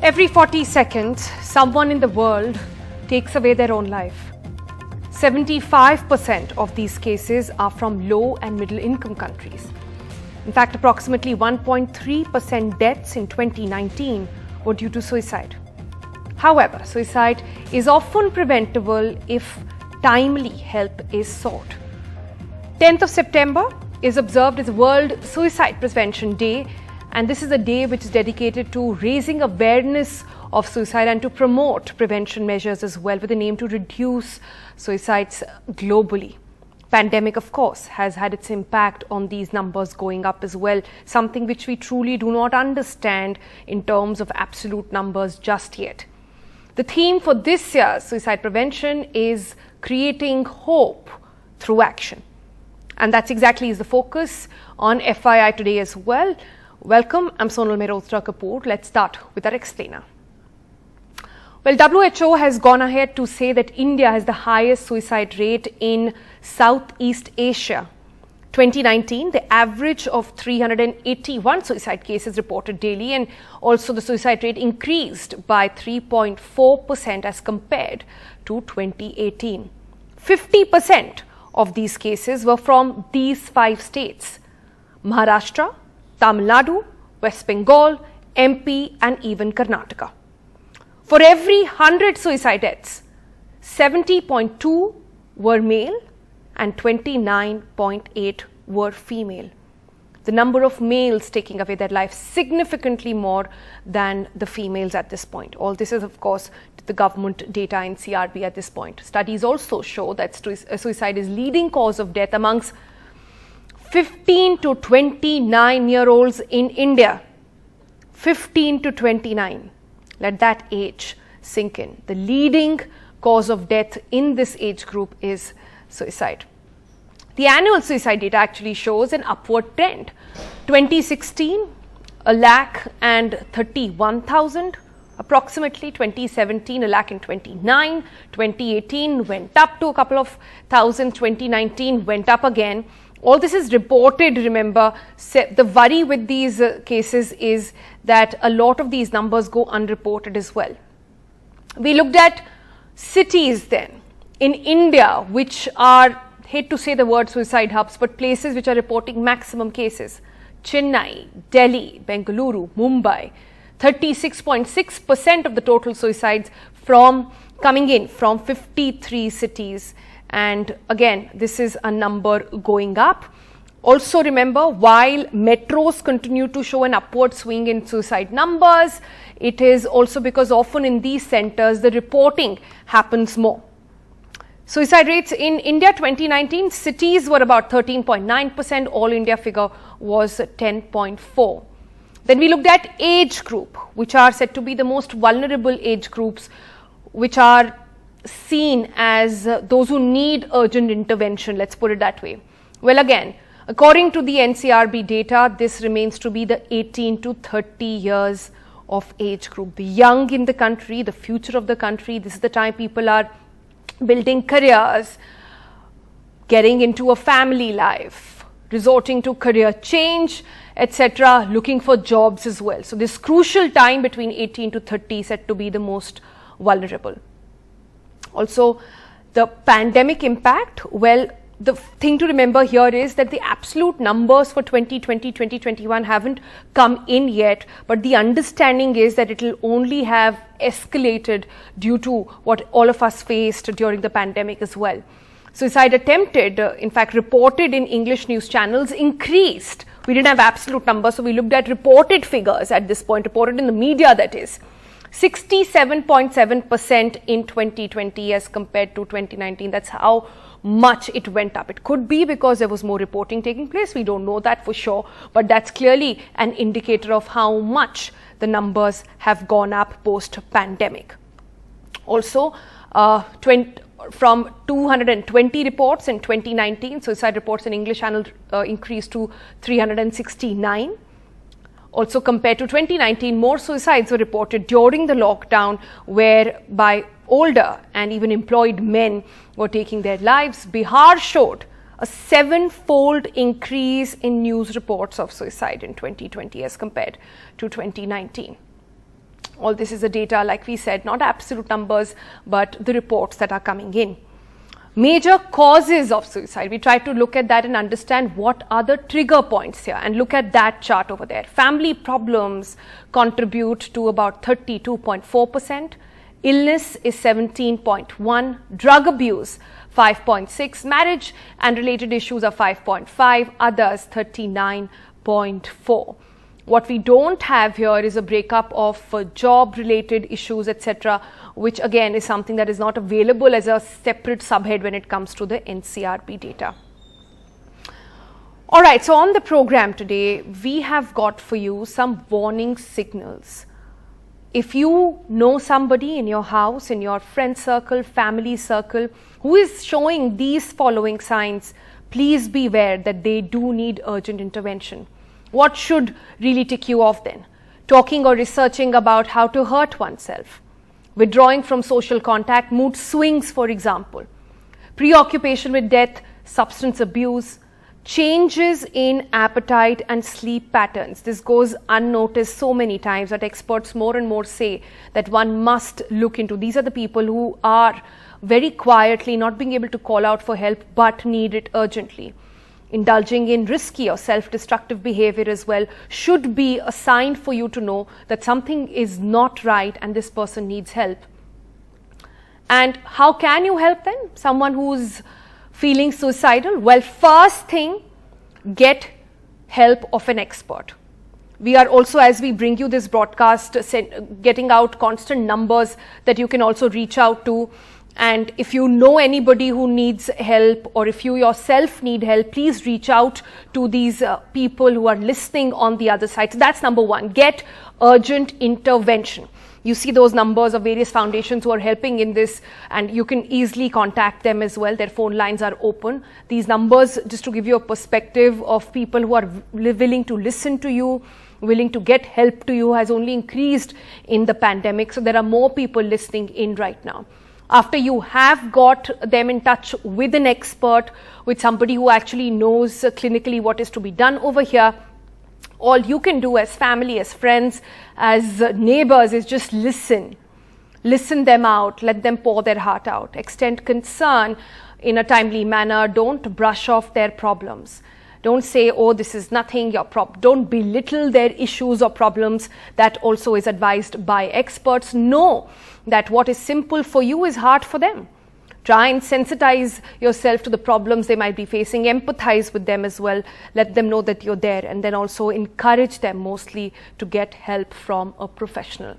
Every 40 seconds, someone in the world takes away their own life. 75% of these cases are from low and middle income countries. In fact, approximately 1.3% deaths in 2019 were due to suicide. However, suicide is often preventable if timely help is sought. 10th of September is observed as World Suicide Prevention Day, and this is a day which is dedicated to raising awareness of suicide and to promote prevention measures as well, with an aim to reduce suicides globally. Pandemic, of course, has had its impact on these numbers going up as well, something which we truly do not understand in terms of absolute numbers just yet. The theme for this year's suicide prevention is creating hope through action. And that's exactly is the focus on FYI today as well. Welcome, I'm Sonal Mehrotra Kapoor. Let's start with our explainer. Well, WHO has gone ahead to say that India has the highest suicide rate in Southeast Asia. 2019, the average of 381 suicide cases reported daily, and also the suicide rate increased by 3.4% as compared to 2018. 50% of these cases were from these 5 states: Maharashtra, Tamil Nadu, West Bengal, MP and even Karnataka. For every 100 suicide deaths, 70.2 were male and 29.8 were female. The number of males taking away their lives significantly more than the females at this point. All this is, of course, the government data in CRB at this point. Studies also show that suicide is leading cause of death amongst 15 to 29-year-olds in India. 15 to 29. Let that age sink in. The leading cause of death in this age group is suicide. The annual suicide data actually shows an upward trend. 2016, 131,000 approximately. 2017, 129,000. 2018 went up to a couple of thousand. 2019 went up again. All this is reported, remember. The worry with these cases is that a lot of these numbers go unreported as well. We looked at cities then in India which are, hate to say the word suicide hubs, but places which are reporting maximum cases. Chennai, Delhi, Bengaluru, Mumbai. 36.6% of the total suicides coming in from 53 cities. And again, this is a number going up. Also remember, while metros continue to show an upward swing in suicide numbers, it is also because often in these centers the reporting happens more. Suicide rates in India 2019, cities were about 13.9%, all India figure was 10.4%. Then we looked at age group, which are said to be the most vulnerable age groups, which are seen as those who need urgent intervention, let's put it that way. Well, again, according to the NCRB data, this remains to be the 18 to 30 years of age group. The young in the country, the future of the country. This is the time people are building careers, getting into a family life, resorting to career change, etc., looking for jobs as well. So this crucial time between 18 to 30 is said to be the most vulnerable. Also, the pandemic impact, well, the thing to remember here is that the absolute numbers for 2020, 2021 haven't come in yet, but the understanding is that it will only have escalated due to what all of us faced during the pandemic as well. Suicide attempted, in fact, reported in English news channels increased. We didn't have absolute numbers, so we looked at reported figures at this point, reported in the media, that is. 67.7% in 2020 as compared to 2019. That's how much it went up. It could be because there was more reporting taking place. We don't know that for sure, but that's clearly an indicator of how much the numbers have gone up post-pandemic. Also, from 220 reports in 2019, suicide reports in English channel increased to 369. Also, compared to 2019, more suicides were reported during the lockdown, whereby older and even employed men were taking their lives. Bihar showed a 7-fold increase in news reports of suicide in 2020 as compared to 2019. All this is the data, like we said, not absolute numbers, but the reports that are coming in. Major causes of suicide. We try to look at that and understand what are the trigger points here, and look at that chart over there. Family problems contribute to about 32.4%. Illness is 17.1%. Drug abuse 5.6%. Marriage and related issues are 5.5%. Others 39.4%. What we don't have here is a breakup of job-related issues, etc., which again is something that is not available as a separate subhead when it comes to the NCRB data. All right, so on the program today, we have got for you some warning signals. If you know somebody in your house, in your friend circle, family circle, who is showing these following signs, please be aware that they do need urgent intervention. What should really tick you off then? Talking or researching about how to hurt oneself. Withdrawing from social contact, mood swings, for example. Preoccupation with death, substance abuse, changes in appetite and sleep patterns. This goes unnoticed so many times that experts more and more say that one must look into. These are the people who are very quietly not being able to call out for help but need it urgently. Indulging in risky or self-destructive behavior as well should be a sign for you to know that something is not right and this person needs help. And how can you help them? Someone who's feeling suicidal? Well, first thing, get help of an expert. We are also, as we bring you this broadcast, getting out constant numbers that you can also reach out to. And if you know anybody who needs help, or if you yourself need help, please reach out to these people who are listening on the other side. So that's number one, get urgent intervention. You see those numbers of various foundations who are helping in this, and you can easily contact them as well. Their phone lines are open. These numbers, just to give you a perspective of people who are willing to listen to you, willing to get help to you, has only increased in the pandemic. So there are more people listening in right now. After you have got them in touch with an expert, with somebody who actually knows clinically what is to be done over here, all you can do as family, as friends, as neighbors is just listen. Listen them out, let them pour their heart out, extend concern in a timely manner, don't brush off their problems. Don't say, oh, this is nothing, your don't belittle their issues or problems. That also is advised by experts. Know that what is simple for you is hard for them. Try and sensitize yourself to the problems they might be facing, empathize with them as well, let them know that you're there, and then also encourage them mostly to get help from a professional.